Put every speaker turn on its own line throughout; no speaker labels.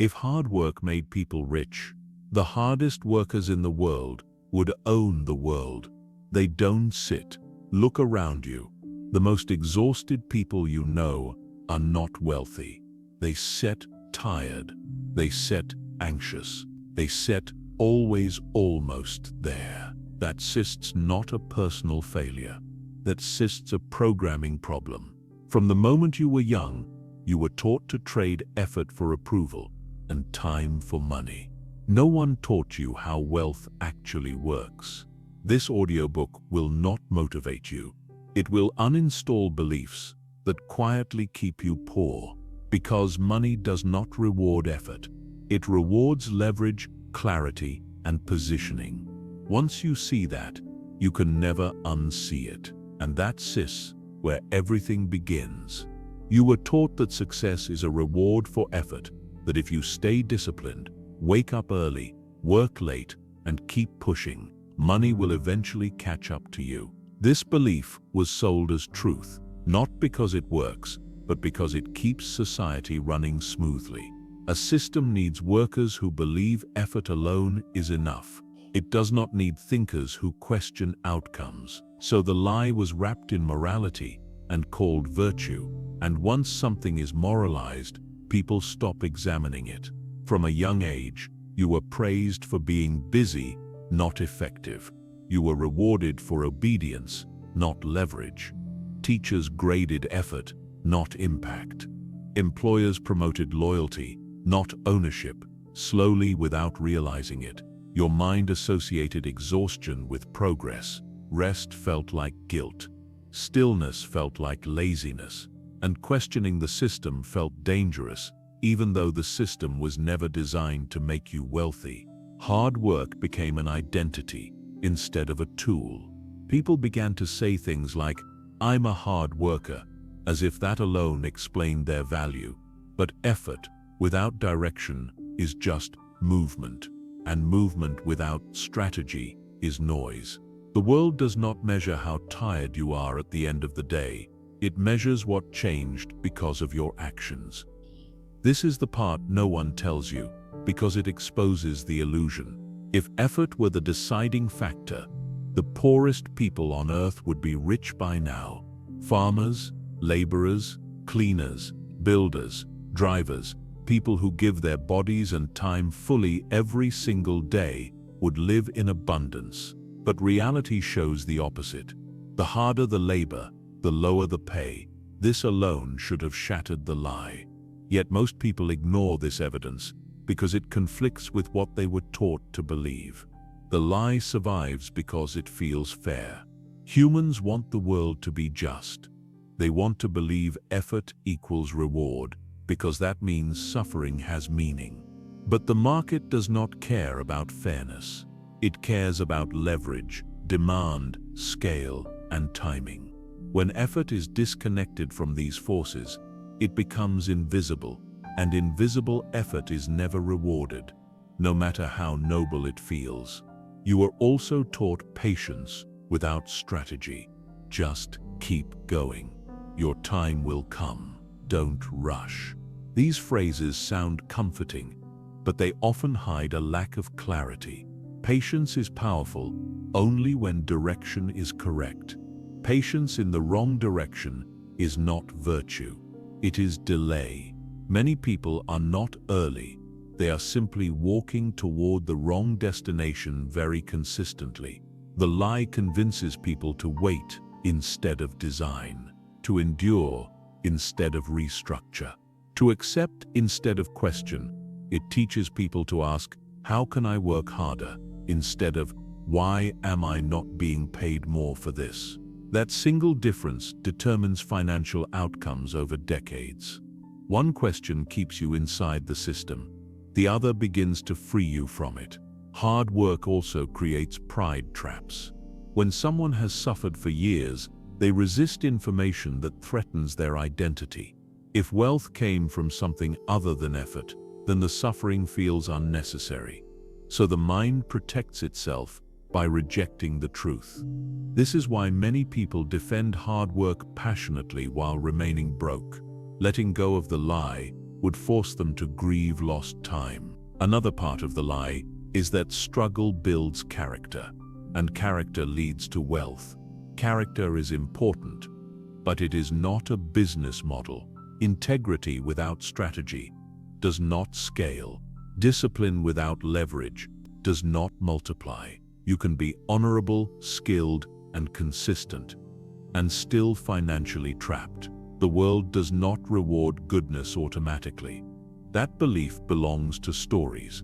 If hard work made people rich, the hardest workers in the world would own the world. They don't sit. Look around you. The most exhausted people you know are not wealthy. They sit tired. They sit anxious. They sit always almost there. That cysts not a personal failure. That cysts a programming problem. From the moment you were young, you were taught to trade effort for approval and time for money. No one taught you how wealth actually works. This audiobook will not motivate you. It will uninstall beliefs that quietly keep you poor, because money does not reward effort. It rewards leverage, clarity, and positioning. Once you see that, you can never unsee it. And that's where everything begins. You were taught that success is a reward for effort, that if you stay disciplined, wake up early, work late, and keep pushing, money will eventually catch up to you. This belief was sold as truth, not because it works, but because it keeps society running smoothly. A system needs workers who believe effort alone is enough. It does not need thinkers who question outcomes. So the lie was wrapped in morality and called virtue. And once something is moralized, people stop examining it. From a young age, you were praised for being busy, not effective. You were rewarded for obedience, not leverage. Teachers graded effort, not impact. Employers promoted loyalty, not ownership. Slowly, without realizing it, your mind associated exhaustion with progress. Rest felt like guilt. Stillness felt like laziness. And questioning the system felt dangerous, even though the system was never designed to make you wealthy. Hard work became an identity instead of a tool. People began to say things like, "I'm a hard worker," as if that alone explained their value. But effort without direction is just movement, and movement without strategy is noise. The world does not measure how tired you are at the end of the day. It measures what changed because of your actions. This is the part no one tells you, because it exposes the illusion. If effort were the deciding factor, the poorest people on earth would be rich by now. Farmers, laborers, cleaners, builders, drivers, people who give their bodies and time fully every single day would live in abundance. But reality shows the opposite. The harder the labor, the lower the pay. This alone should have shattered the lie. Yet most people ignore this evidence because it conflicts with what they were taught to believe. The lie survives because it feels fair. Humans want the world to be just. They want to believe effort equals reward, because that means suffering has meaning. But the market does not care about fairness. It cares about leverage, demand, scale, and timing. When effort is disconnected from these forces, it becomes invisible, and invisible effort is never rewarded, no matter how noble it feels. You are also taught patience without strategy. Just keep going. Your time will come. Don't rush. These phrases sound comforting, but they often hide a lack of clarity. Patience is powerful only when direction is correct. Patience in the wrong direction is not virtue. It is delay. Many people are not early. They are simply walking toward the wrong destination very consistently. The lie convinces people to wait instead of design, to endure instead of restructure, to accept instead of question. It teaches people to ask, "How can I work harder?" instead of, "Why am I not being paid more for this?" That single difference determines financial outcomes over decades. One question keeps you inside the system. The other begins to free you from it. Hard work also creates pride traps. When someone has suffered for years, they resist information that threatens their identity. If wealth came from something other than effort, then the suffering feels unnecessary. So the mind protects itself by rejecting the truth. This is why many people defend hard work passionately while remaining broke. Letting go of the lie would force them to grieve lost time. Another part of the lie is that struggle builds character, and character leads to wealth. Character is important, but it is not a business model. Integrity without strategy does not scale. Discipline without leverage does not multiply. You can be honorable, skilled, and consistent, and still financially trapped. The world does not reward goodness automatically. That belief belongs to stories,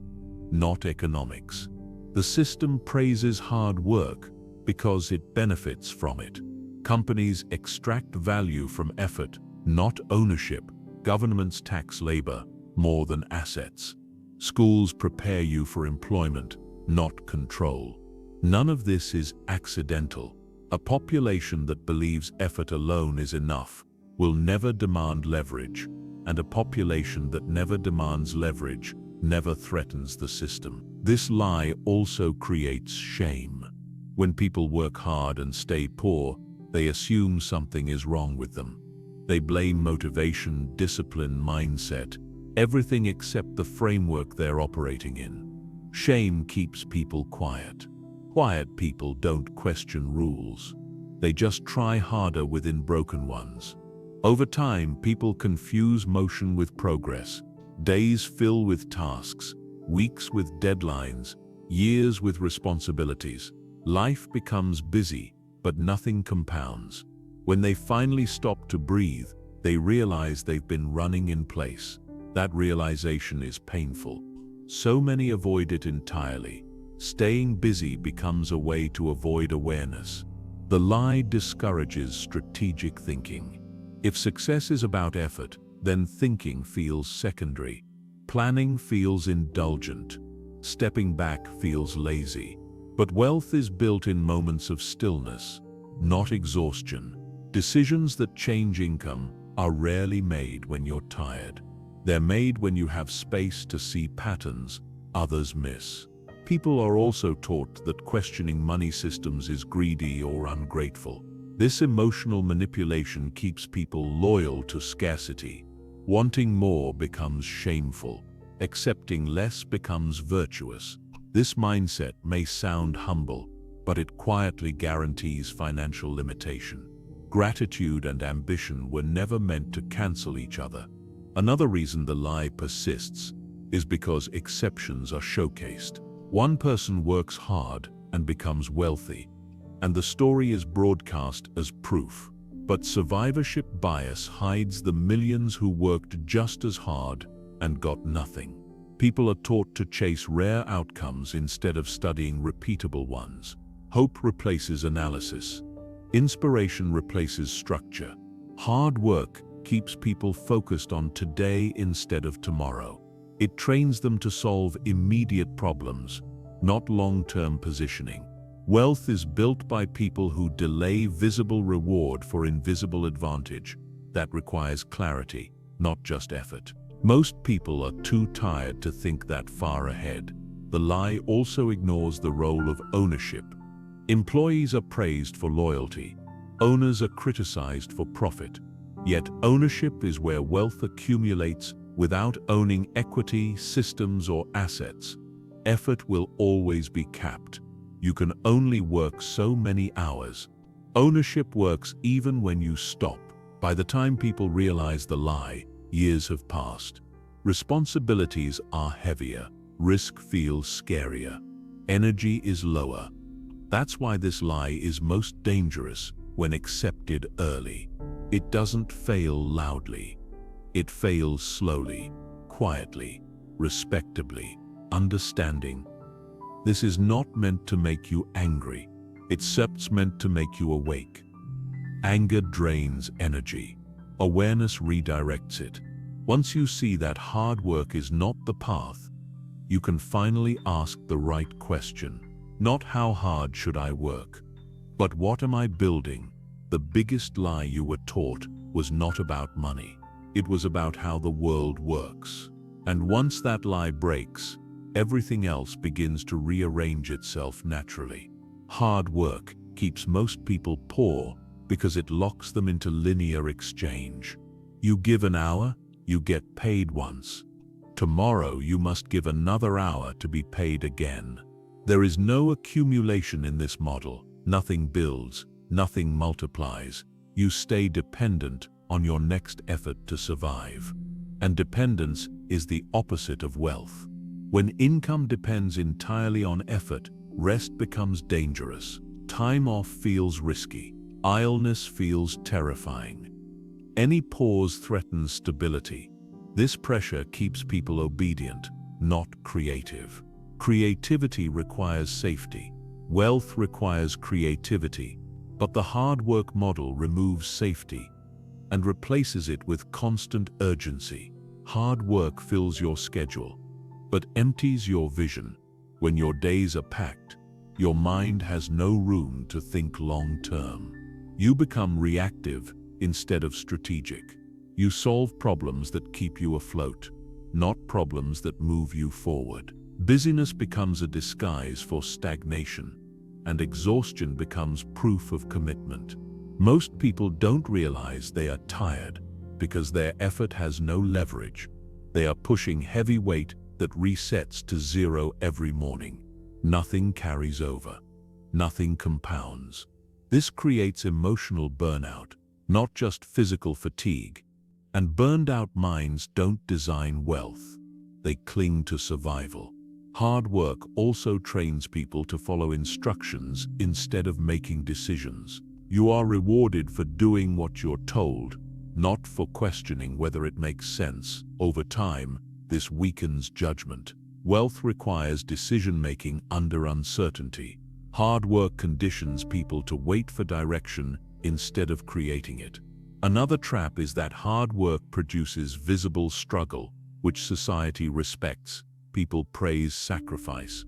not economics. The system praises hard work because it benefits from it. Companies extract value from effort, not ownership. Governments tax labor more than assets. Schools prepare you for employment, not control. None of this is accidental. A population that believes effort alone is enough will never demand leverage, and a population that never demands leverage never threatens the system. This lie also creates shame. When people work hard and stay poor, they assume something is wrong with them. They blame motivation, discipline, mindset, everything except the framework they're operating in. Shame keeps people quiet. Quiet people don't question rules. They just try harder within broken ones. Over time, people confuse motion with progress. Days fill with tasks, weeks with deadlines, years with responsibilities. Life becomes busy, but nothing compounds. When they finally stop to breathe, they realize they've been running in place. That realization is painful. So many avoid it entirely. Staying busy becomes a way to avoid awareness. The lie discourages strategic thinking. If success is about effort, then thinking feels secondary. Planning feels indulgent. Stepping back feels lazy. But wealth is built in moments of stillness, not exhaustion. Decisions that change income are rarely made when you're tired. They're made when you have space to see patterns others miss. People are also taught that questioning money systems is greedy or ungrateful. This emotional manipulation keeps people loyal to scarcity. Wanting more becomes shameful. Accepting less becomes virtuous. This mindset may sound humble, but it quietly guarantees financial limitation. Gratitude and ambition were never meant to cancel each other. Another reason the lie persists is because exceptions are showcased. One person works hard and becomes wealthy, and the story is broadcast as proof. But survivorship bias hides the millions who worked just as hard and got nothing. People are taught to chase rare outcomes instead of studying repeatable ones. Hope replaces analysis. Inspiration replaces structure. Hard work keeps people focused on today instead of tomorrow. It trains them to solve immediate problems, not long-term positioning. Wealth is built by people who delay visible reward for invisible advantage. That requires clarity, not just effort. Most people are too tired to think that far ahead. The lie also ignores the role of ownership. Employees are praised for loyalty. Owners are criticized for profit. Yet ownership is where wealth accumulates. Without owning equity, systems, or assets, effort will always be capped. You can only work so many hours. Ownership works even when you stop. By the time people realize the lie, years have passed. Responsibilities are heavier. Risk feels scarier. Energy is lower. That's why this lie is most dangerous when accepted early. It doesn't fail loudly. It fails slowly, quietly, respectably, understanding. This is not meant to make you angry. It's meant to make you awake. Anger drains energy. Awareness redirects it. Once you see that hard work is not the path, you can finally ask the right question. Not how hard should I work, but what am I building? The biggest lie you were taught was not about money. It was about how the world works. And once that lie breaks, everything else begins to rearrange itself naturally. Hard work keeps most people poor because it locks them into linear exchange. You give an hour, you get paid once. Tomorrow you must give another hour to be paid again. There is no accumulation in this model. Nothing builds, nothing multiplies. You stay dependent on your next effort to survive. And dependence is the opposite of wealth. When income depends entirely on effort, rest becomes dangerous. Time off feels risky. Idleness feels terrifying. Any pause threatens stability. This pressure keeps people obedient, not creative. Creativity requires safety. Wealth requires creativity. But the hard work model removes safety and replaces it with constant urgency. Hard work fills your schedule, but empties your vision. When your days are packed, your mind has no room to think long-term. You become reactive instead of strategic. You solve problems that keep you afloat, not problems that move you forward. Busyness becomes a disguise for stagnation, and exhaustion becomes proof of commitment. Most people don't realize they are tired because their effort has no leverage. They are pushing heavy weight that resets to zero every morning. Nothing carries over. Nothing compounds. This creates emotional burnout, not just physical fatigue. And burned-out minds don't design wealth. They cling to survival. Hard work also trains people to follow instructions instead of making decisions. You are rewarded for doing what you're told, not for questioning whether it makes sense. Over time, this weakens judgment. Wealth requires decision-making under uncertainty. Hard work conditions people to wait for direction instead of creating it. Another trap is that hard work produces visible struggle, which society respects. People praise sacrifice.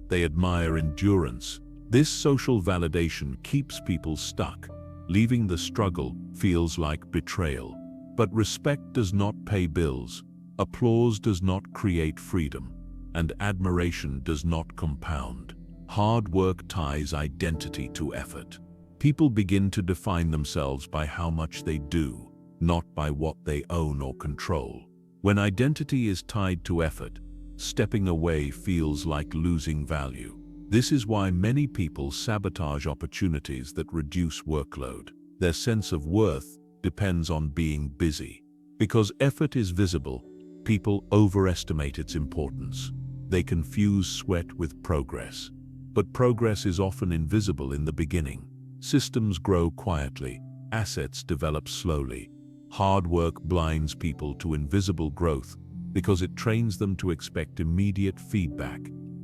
They admire endurance. This social validation keeps people stuck. Leaving the struggle feels like betrayal. But respect does not pay bills. Applause does not create freedom. And admiration does not compound. Hard work ties identity to effort. People begin to define themselves by how much they do, not by what they own or control. When identity is tied to effort, stepping away feels like losing value. This is why many people sabotage opportunities that reduce workload. Their sense of worth depends on being busy. Because effort is visible, people overestimate its importance. They confuse sweat with progress. But progress is often invisible in the beginning. Systems grow quietly, assets develop slowly. Hard work blinds people to invisible growth because it trains them to expect immediate feedback.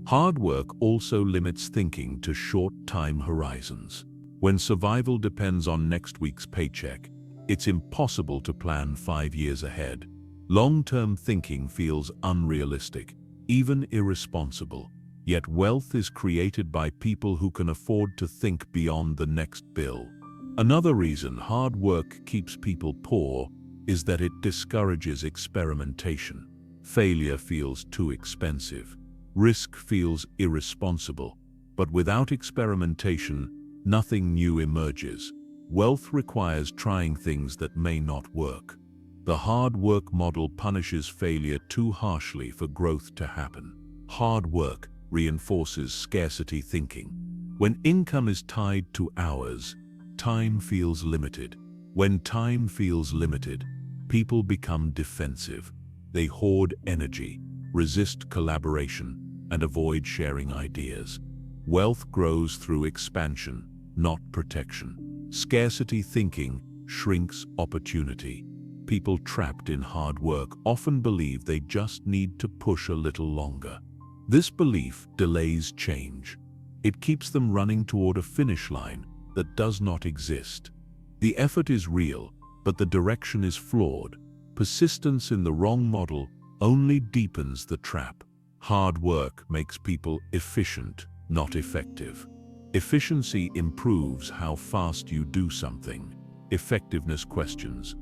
Hard work also limits thinking to short time horizons. When survival depends on next week's paycheck, it's impossible to plan 5 years ahead. Long-term thinking feels unrealistic, even irresponsible. Yet wealth is created by people who can afford to think beyond the next bill. Another reason hard work keeps people poor is that it discourages experimentation. Failure feels too expensive. Risk feels irresponsible. But without experimentation, nothing new emerges. Wealth requires trying things that may not work. The hard work model punishes failure too harshly for growth to happen. Hard work reinforces scarcity thinking. When income is tied to hours, time feels limited. When time feels limited, people become defensive. They hoard energy, resist collaboration, and avoid sharing ideas. Wealth grows through expansion, not protection. Scarcity thinking shrinks opportunity. People trapped in hard work often believe they just need to push a little longer. This belief delays change. It keeps them running toward a finish line that does not exist. The effort is real, but the direction is flawed. Persistence in the wrong model only deepens the trap. Hard work makes people efficient, not effective. Efficiency improves how fast you do something. Effectiveness questions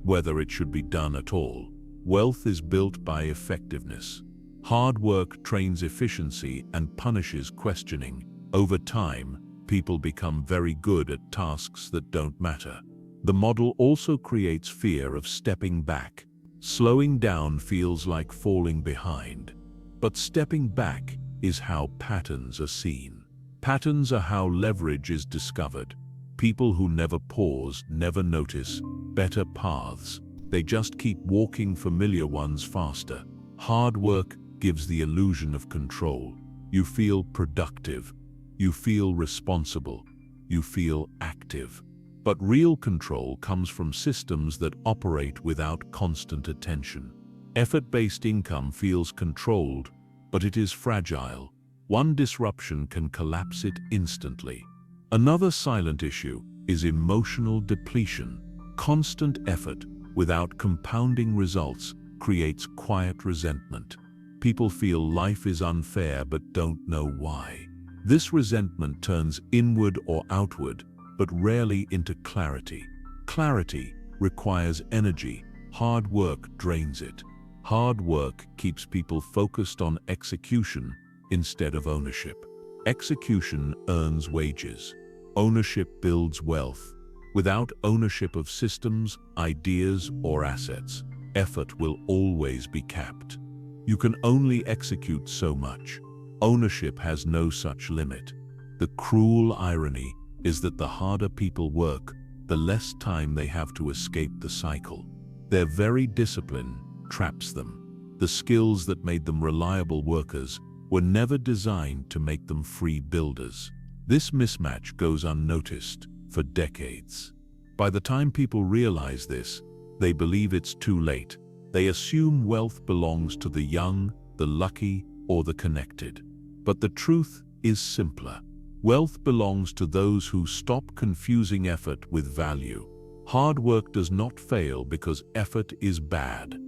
whether it should be done at all. Wealth is built by effectiveness. Hard work trains efficiency and punishes questioning. Over time, people become very good at tasks that don't matter. The model also creates fear of stepping back. Slowing down feels like falling behind. But stepping back is how patterns are seen. Patterns are how leverage is discovered. People who never pause, never notice better paths. They just keep walking familiar ones faster. Hard work gives the illusion of control. You feel productive. You feel responsible. You feel active. But real control comes from systems that operate without constant attention. Effort-based income feels controlled, but it is fragile. One disruption can collapse it instantly. Another silent issue is emotional depletion. Constant effort without compounding results creates quiet resentment. People feel life is unfair but don't know why. This resentment turns inward or outward, but rarely into clarity. Clarity requires energy. Hard work drains it. Hard work keeps people focused on execution instead of ownership. Execution earns wages. Ownership builds wealth. Without ownership of systems, ideas, or assets, effort will always be capped. You can only execute so much. Ownership has no such limit. The cruel irony is that the harder people work, the less time they have to escape the cycle. Their very discipline traps them. The skills that made them reliable workers were never designed to make them free builders. This mismatch goes unnoticed for decades. By the time people realize this, they believe it's too late. They assume wealth belongs to the young, the lucky, or the connected. But the truth is simpler. Wealth belongs to those who stop confusing effort with value. Hard work does not fail because effort is bad.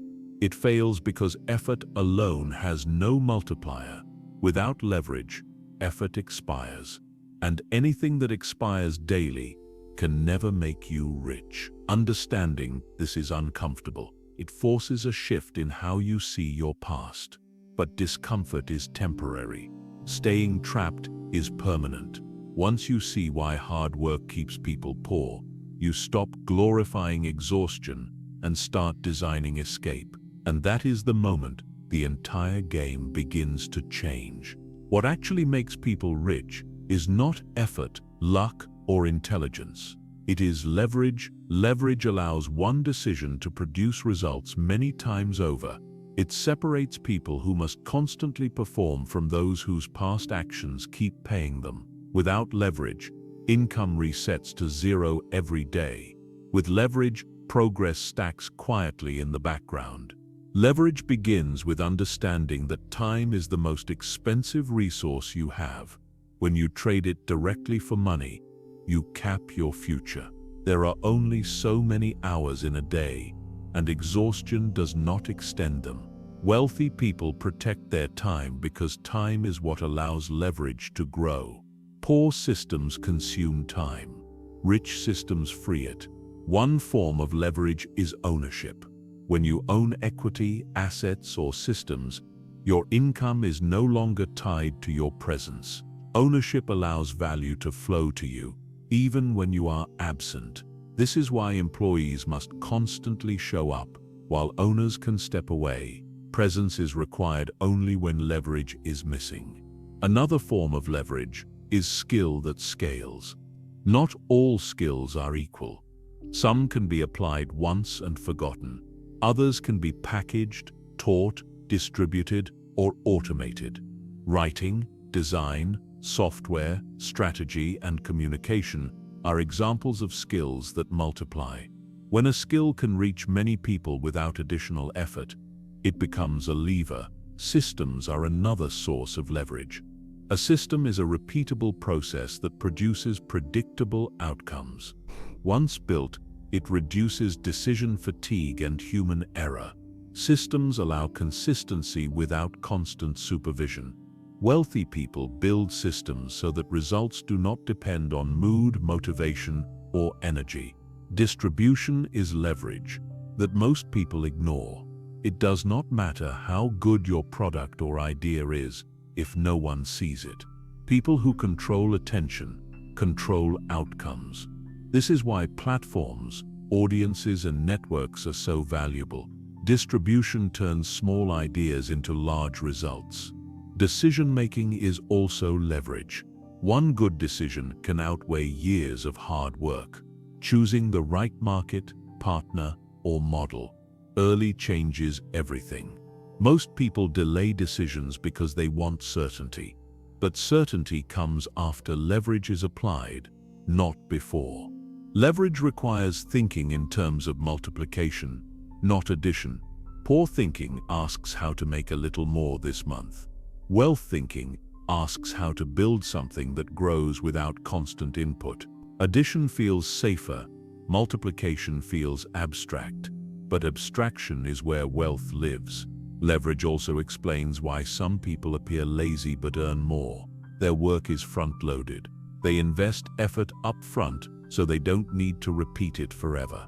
It fails because effort alone has no multiplier. Without leverage, effort expires. And anything that expires daily can never make you rich. Understanding this is uncomfortable. It forces a shift in how you see your past. But discomfort is temporary. Staying trapped is permanent. Once you see why hard work keeps people poor, you stop glorifying exhaustion and start designing escape. And that is the moment the entire game begins to change. What actually makes people rich is not effort, luck, or intelligence. It is leverage. Leverage allows one decision to produce results many times over. It separates people who must constantly perform from those whose past actions keep paying them. Without leverage, income resets to zero every day. With leverage, progress stacks quietly in the background. Leverage begins with understanding that time is the most expensive resource you have. When you trade it directly for money, you cap your future. There are only so many hours in a day, and exhaustion does not extend them. Wealthy people protect their time because time is what allows leverage to grow. Poor systems consume time. Rich systems free it. One form of leverage is ownership. When you own equity, assets, or systems, your income is no longer tied to your presence. Ownership allows value to flow to you, even when you are absent. This is why employees must constantly show up, while owners can step away. Presence is required only when leverage is missing. Another form of leverage is skill that scales. Not all skills are equal. Some can be applied once and forgotten. Others can be packaged, taught, distributed, or automated. Writing, design, software, strategy, and communication are examples of skills that multiply. When a skill can reach many people without additional effort, it becomes a lever. Systems are another source of leverage. A system is a repeatable process that produces predictable outcomes. Once built, it reduces decision fatigue and human error. Systems allow consistency without constant supervision. Wealthy people build systems so that results do not depend on mood, motivation, or energy. Distribution is leverage that most people ignore. It does not matter how good your product or idea is if no one sees it. People who control attention control outcomes. This is why platforms, audiences, and networks are so valuable. Distribution turns small ideas into large results. Decision-making is also leverage. One good decision can outweigh years of hard work. Choosing the right market, partner, or model early changes everything. Most people delay decisions because they want certainty. But certainty comes after leverage is applied, not before. Leverage requires thinking in terms of multiplication, not addition. Poor thinking asks how to make a little more this month. Wealth thinking asks how to build something that grows without constant input. Addition feels safer, multiplication feels abstract, but abstraction is where wealth lives. Leverage also explains why some people appear lazy but earn more. Their work is front-loaded. They invest effort up front so they don't need to repeat it forever.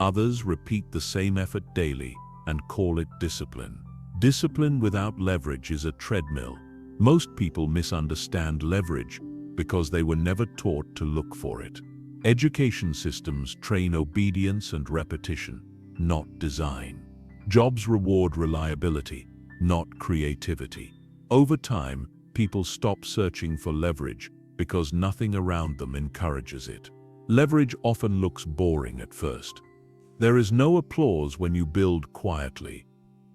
Others repeat the same effort daily and call it discipline. Discipline without leverage is a treadmill. Most people misunderstand leverage because they were never taught to look for it. Education systems train obedience and repetition, not design. Jobs reward reliability, not creativity. Over time, people stop searching for leverage because nothing around them encourages it. Leverage often looks boring at first. There is no applause when you build quietly,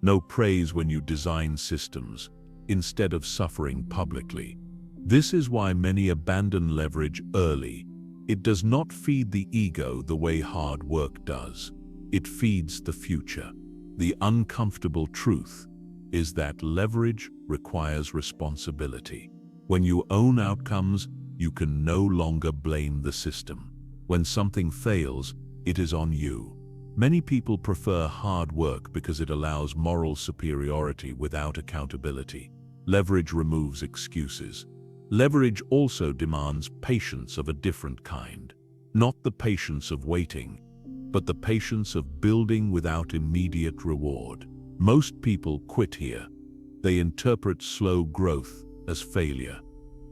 no praise when you design systems, instead of suffering publicly. This is why many abandon leverage early. It does not feed the ego the way hard work does. It feeds the future. The uncomfortable truth is that leverage requires responsibility. When you own outcomes, you can no longer blame the system. When something fails, it is on you. Many people prefer hard work because it allows moral superiority without accountability. Leverage removes excuses. Leverage also demands patience of a different kind. Not the patience of waiting, but the patience of building without immediate reward. Most people quit here. They interpret slow growth as failure.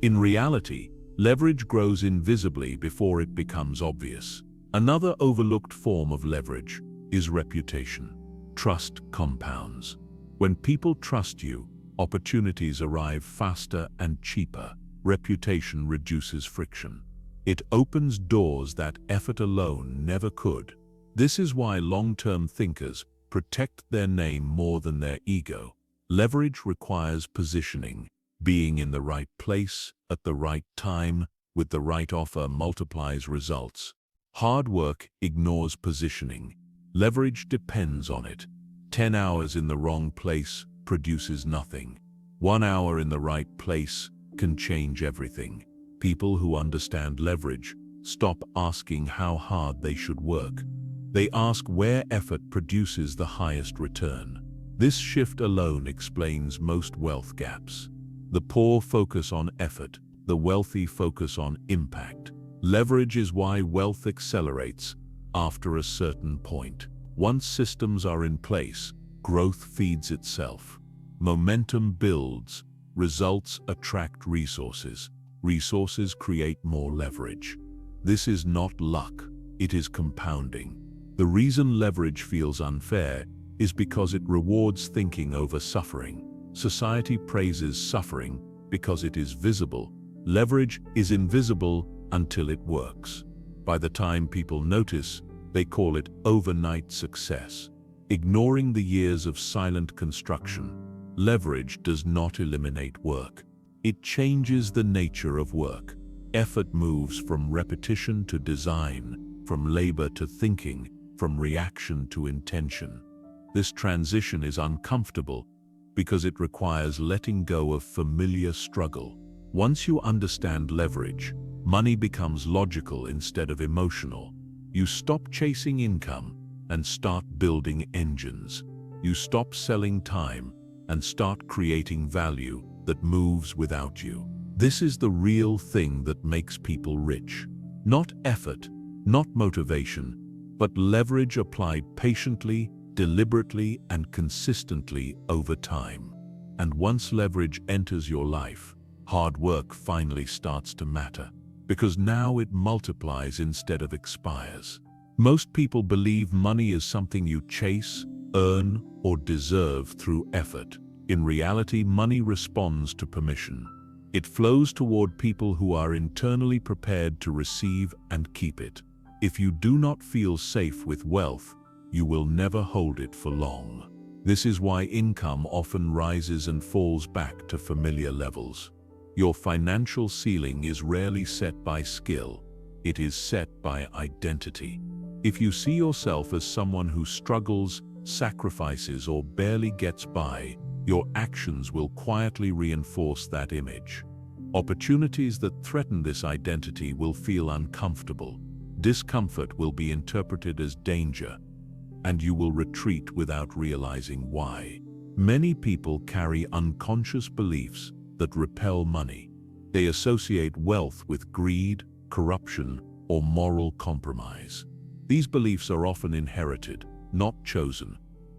In reality, leverage grows invisibly before it becomes obvious. Another overlooked form of leverage is reputation. Trust compounds. When people trust you, opportunities arrive faster and cheaper. Reputation reduces friction. It opens doors that effort alone never could. This is why long-term thinkers protect their name more than their ego. Leverage requires positioning. Being in the right place, at the right time, with the right offer multiplies results. Hard work ignores positioning. Leverage depends on it. 10 hours in the wrong place produces nothing. 1 hour in the right place can change everything. People who understand leverage stop asking how hard they should work. They ask where effort produces the highest return. This shift alone explains most wealth gaps. The poor focus on effort, the wealthy focus on impact. Leverage is why wealth accelerates after a certain point. Once systems are in place, growth feeds itself. Momentum builds, results attract resources. Resources create more leverage. This is not luck, it is compounding. The reason leverage feels unfair is because it rewards thinking over suffering. Society praises suffering because it is visible. Leverage is invisible until it works. By the time people notice, they call it overnight success. Ignoring the years of silent construction, leverage does not eliminate work. It changes the nature of work. Effort moves from repetition to design, from labor to thinking, from reaction to intention. This transition is uncomfortable because it requires letting go of familiar struggle. Once you understand leverage, money becomes logical instead of emotional. You stop chasing income and start building engines. You stop selling time and start creating value that moves without you. This is the real thing that makes people rich. Not effort, not motivation, but leverage applied patiently, deliberately, and consistently over time. And once leverage enters your life, hard work finally starts to matter, because now it multiplies instead of expires. Most people believe money is something you chase, earn, or deserve through effort. In reality, money responds to permission. It flows toward people who are internally prepared to receive and keep it. If you do not feel safe with wealth, you will never hold it for long. This is why income often rises and falls back to familiar levels. Your financial ceiling is rarely set by skill. It is set by identity. If you see yourself as someone who struggles, sacrifices, or barely gets by, your actions will quietly reinforce that image. Opportunities that threaten this identity will feel uncomfortable. Discomfort will be interpreted as danger, and you will retreat without realizing why. Many people carry unconscious beliefs that repel money. They associate wealth with greed, corruption, or moral compromise. These beliefs are often inherited, not chosen.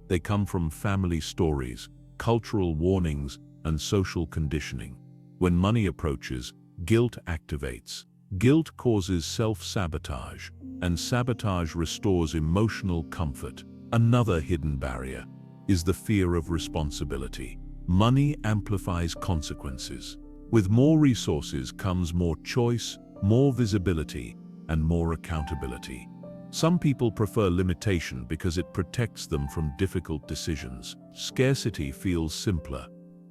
They come from family stories, cultural warnings, and social conditioning. When money approaches, guilt activates. Guilt causes self-sabotage, and sabotage restores emotional comfort. Another hidden barrier is the fear of responsibility. Money amplifies consequences. With more resources comes more choice, more visibility, and more accountability. Some people prefer limitation because it protects them from difficult decisions. Scarcity feels simpler.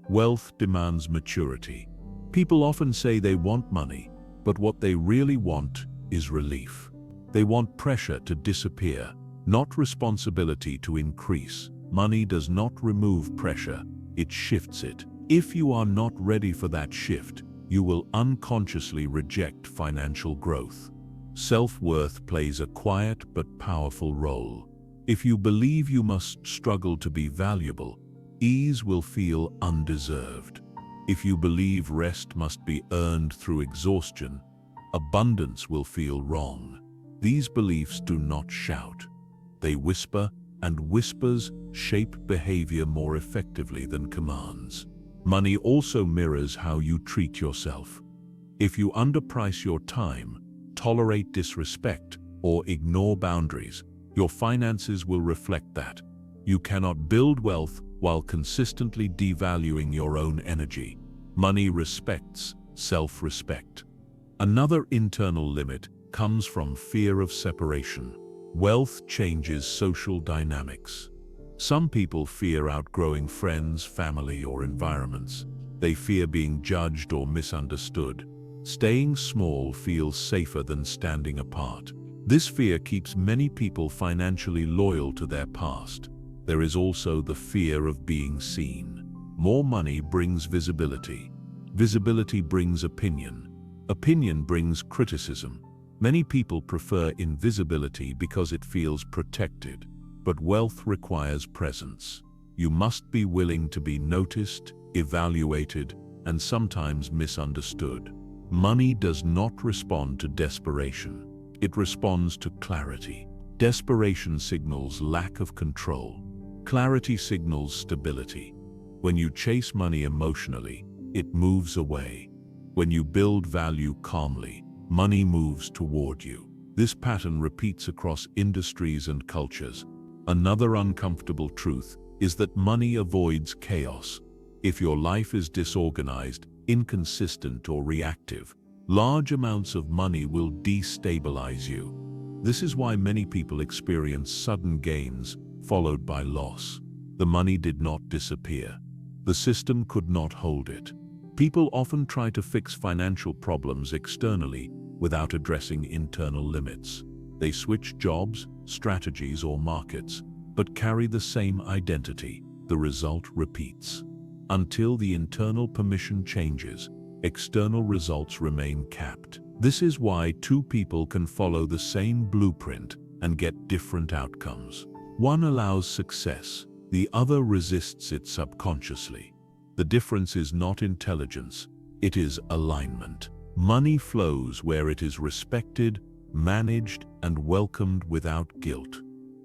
Wealth demands maturity. People often say they want money, but what they really want is relief. They want pressure to disappear, not responsibility to increase. Money does not remove pressure, it shifts it. If you are not ready for that shift, you will unconsciously reject financial growth. Self-worth plays a quiet but powerful role. If you believe you must struggle to be valuable, ease will feel undeserved. If you believe rest must be earned through exhaustion, abundance will feel wrong. These beliefs do not shout. They whisper, and whispers shape behavior more effectively than commands. Money also mirrors how you treat yourself. If you underprice your time, tolerate disrespect, or ignore boundaries, your finances will reflect that. You cannot build wealth while consistently devaluing your own energy. Money respects self-respect. Another internal limit comes from fear of separation. Wealth changes social dynamics. Some people fear outgrowing friends, family, or environments. They fear being judged or misunderstood. Staying small feels safer than standing apart. This fear keeps many people financially loyal to their past. There is also the fear of being seen. More money brings visibility. Visibility brings opinion. Opinion brings criticism. Many people prefer invisibility because it feels protected. But wealth requires presence. You must be willing to be noticed, evaluated, and sometimes misunderstood. Money does not respond to desperation. It responds to clarity. Desperation signals lack of control. Clarity signals stability. When you chase money emotionally, it moves away. When you build value calmly, money moves toward you. This pattern repeats across industries and cultures. Another uncomfortable truth is that money avoids chaos. If your life is disorganized, inconsistent, or reactive, large amounts of money will destabilize you. This is why many people experience sudden gains followed by loss. The money did not disappear. The system could not hold it. People often try to fix financial problems externally without addressing internal limits. They switch jobs, strategies, or markets, but carry the same identity. The result repeats. Until the internal permission changes, external results remain capped. This is why two people can follow the same blueprint and get different outcomes. One allows success, the other resists it subconsciously. The difference is not intelligence, it is alignment. Money flows where it is respected, managed, and welcomed without guilt.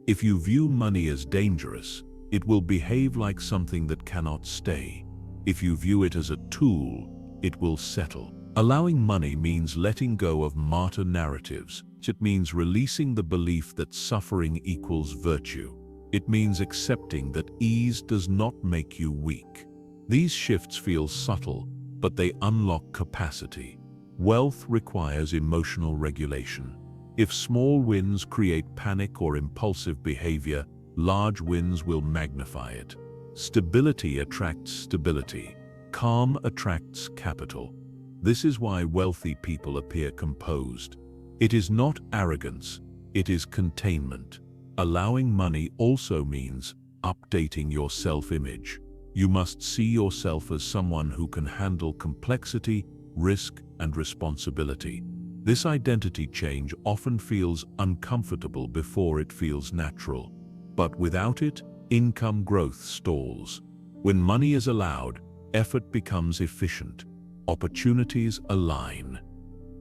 If you view money as dangerous, it will behave like something that cannot stay. If you view it as a tool, it will settle. Allowing money means letting go of martyr narratives. It means releasing the belief that suffering equals virtue. It means accepting that ease does not make you weak. These shifts feel subtle, but they unlock capacity. Wealth requires emotional regulation. If small wins create panic or impulsive behavior, large wins will magnify it. Stability attracts stability. Calm attracts capital. This is why wealthy people appear composed. It is not arrogance, it is containment. Allowing money also means updating your self-image. You must see yourself as someone who can handle complexity, risk, and responsibility. This identity change often feels uncomfortable before it feels natural. But without it, income growth stalls. When money is allowed, effort becomes efficient. Opportunities align.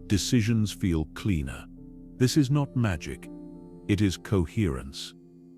Decisions feel cleaner. This is not magic. It is coherence.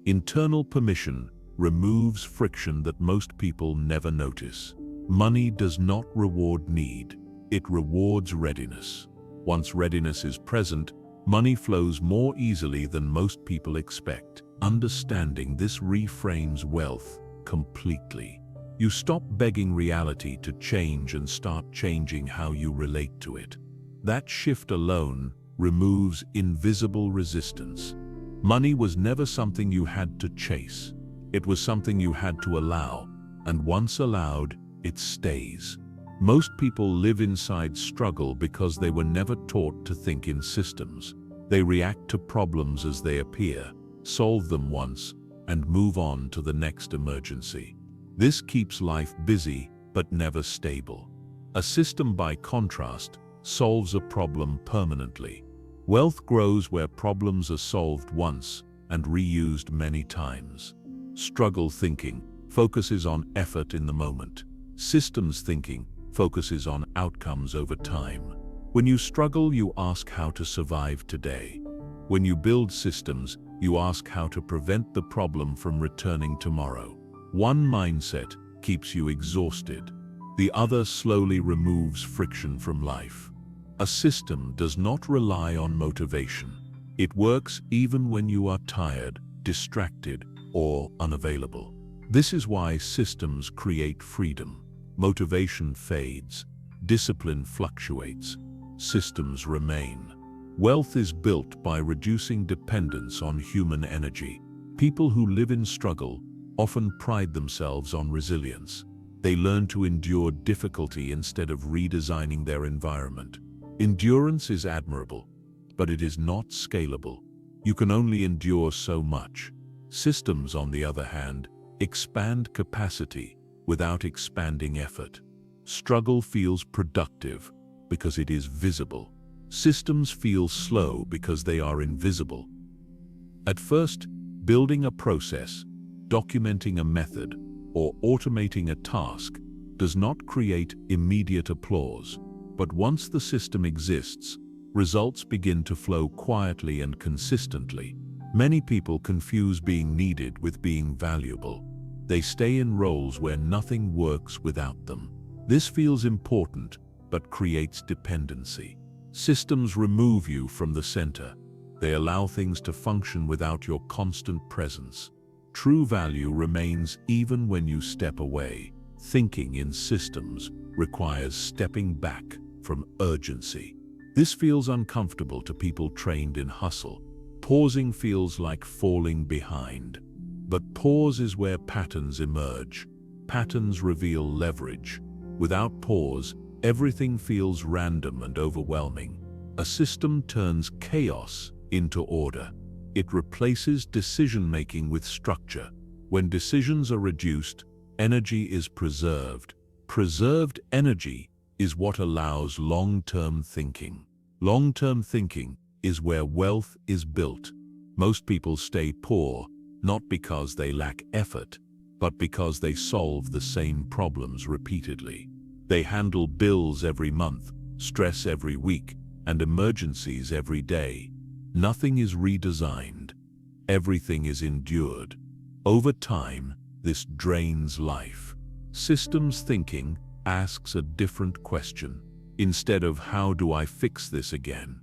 Internal permission removes friction that most people never notice. Money does not reward need. It rewards readiness. Once readiness is present, money flows more easily than most people expect. Understanding this reframes wealth completely. You stop begging reality to change and start changing how you relate to it. That shift alone removes invisible resistance. Money was never something you had to chase. It was something you had to allow, and once allowed, it stays. Most people live inside struggle because they were never taught to think in systems. They react to problems as they appear, solve them once, and move on to the next emergency. This keeps life busy but never stable. A system, by contrast, solves a problem permanently. Wealth grows where problems are solved once and reused many times. Struggle thinking focuses on effort in the moment. Systems thinking focuses on outcomes over time. When you struggle, you ask how to survive today. When you build systems, you ask how to prevent the problem from returning tomorrow. One mindset keeps you exhausted. The other slowly removes friction from life. A system does not rely on motivation. It works even when you are tired, distracted, or unavailable. This is why systems create freedom. Motivation fades. Discipline fluctuates. Systems remain. Wealth is built by reducing dependence on human energy. People who live in struggle often pride themselves on resilience. They learn to endure difficulty instead of redesigning their environment. Endurance is admirable, but it is not scalable. You can only endure so much. Systems, on the other hand, expand capacity without expanding effort. Struggle feels productive because it is visible. Systems feel slow because they are invisible. At first, building a process, documenting a method, or automating a task does not create immediate applause. But once the system exists, results begin to flow quietly and consistently. Many people confuse being needed with being valuable. They stay in roles where nothing works without them. This feels important, but creates dependency. Systems remove you from the center. They allow things to function without your constant presence. True value remains even when you step away. Thinking in systems requires stepping back from urgency. This feels uncomfortable to people trained in hustle. Pausing feels like falling behind. But pause is where patterns emerge. Patterns reveal leverage. Without pause, everything feels random and overwhelming. A system turns chaos into order. It replaces decision-making with structure. When decisions are reduced, energy is preserved. Preserved energy is what allows long-term thinking. Long-term thinking is where wealth is built. Most people stay poor, not because they lack effort, but because they solve the same problems repeatedly. They handle bills every month, stress every week, and emergencies every day. Nothing is redesigned. Everything is endured. Over time, this drains life. Systems thinking asks a different question. Instead of "how do I fix this again?"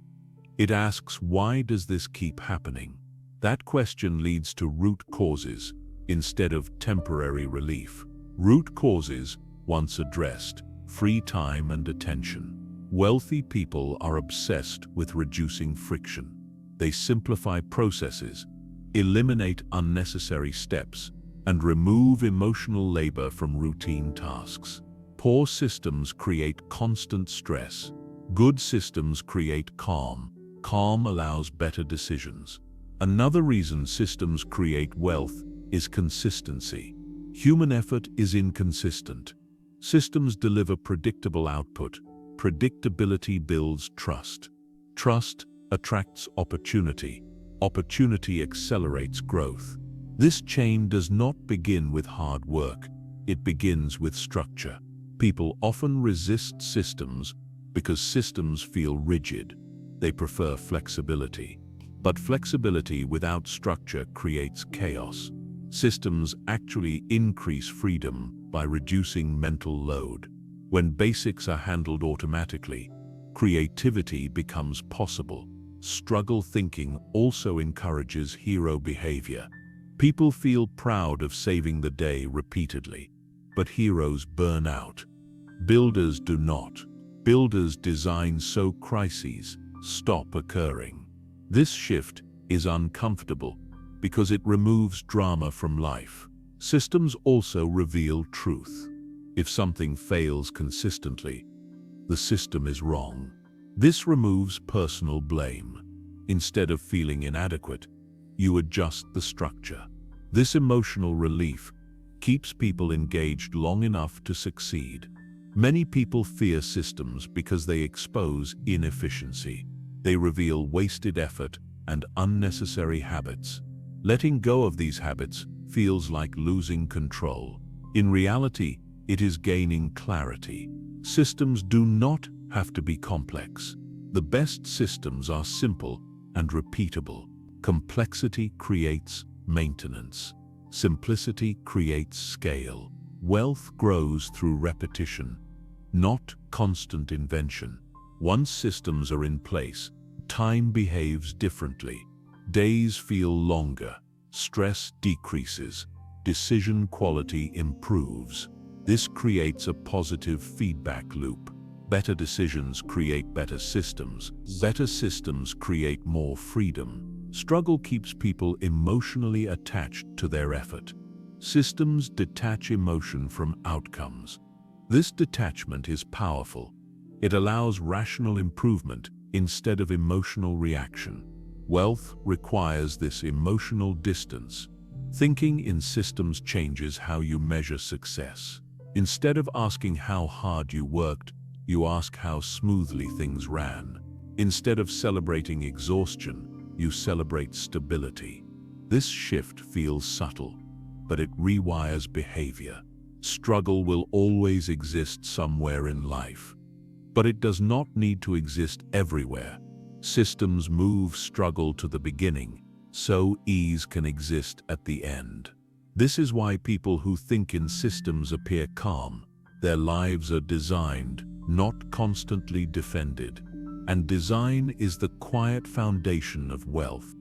it asks "why does this keep happening?" That question leads to root causes instead of temporary relief. Root causes, once addressed, free time and attention. Wealthy people are obsessed with reducing friction. They simplify processes, eliminate unnecessary steps, and remove emotional labor from routine tasks. Poor systems create constant stress. Good systems create calm. Calm allows better decisions. Another reason systems create wealth is consistency. Human effort is inconsistent. Systems deliver predictable output. Predictability builds trust. Trust attracts opportunity. Opportunity accelerates growth. This chain does not begin with hard work. It begins with structure. People often resist systems because systems feel rigid. They prefer flexibility. But flexibility without structure creates chaos. Systems actually increase freedom by reducing mental load. When basics are handled automatically, creativity becomes possible. Struggle thinking also encourages hero behavior. People feel proud of saving the day repeatedly, but heroes burn out. Builders do not. Builders design so crises stop occurring. This shift is uncomfortable because it removes drama from life. Systems also reveal truth. If something fails consistently, the system is wrong. This removes personal blame. Instead of feeling inadequate, you adjust the structure. This emotional relief keeps people engaged long enough to succeed. Many people fear systems because they expose inefficiency. They reveal wasted effort and unnecessary habits. Letting go of these habits feels like losing control. In reality, it is gaining clarity. Systems do not have to be complex. The best systems are simple and repeatable. Complexity creates maintenance. Simplicity creates scale. Wealth grows through repetition, not constant invention. Once systems are in place, time behaves differently. Days feel longer, stress decreases, decision quality improves. This creates a positive feedback loop. Better decisions create better systems. Better systems create more freedom. Struggle keeps people emotionally attached to their effort. Systems detach emotion from outcomes. This detachment is powerful. It allows rational improvement instead of emotional reaction. Wealth requires this emotional distance. Thinking in systems changes how you measure success. Instead of asking how hard you worked, you ask how smoothly things ran. Instead of celebrating exhaustion, you celebrate stability. This shift feels subtle, but it rewires behavior. Struggle will always exist somewhere in life, but it does not need to exist everywhere. Systems move struggle to the beginning, so ease can exist at the end. This is why people who think in systems appear calm. Their lives are designed, not constantly defended. And design is the quiet foundation of wealth.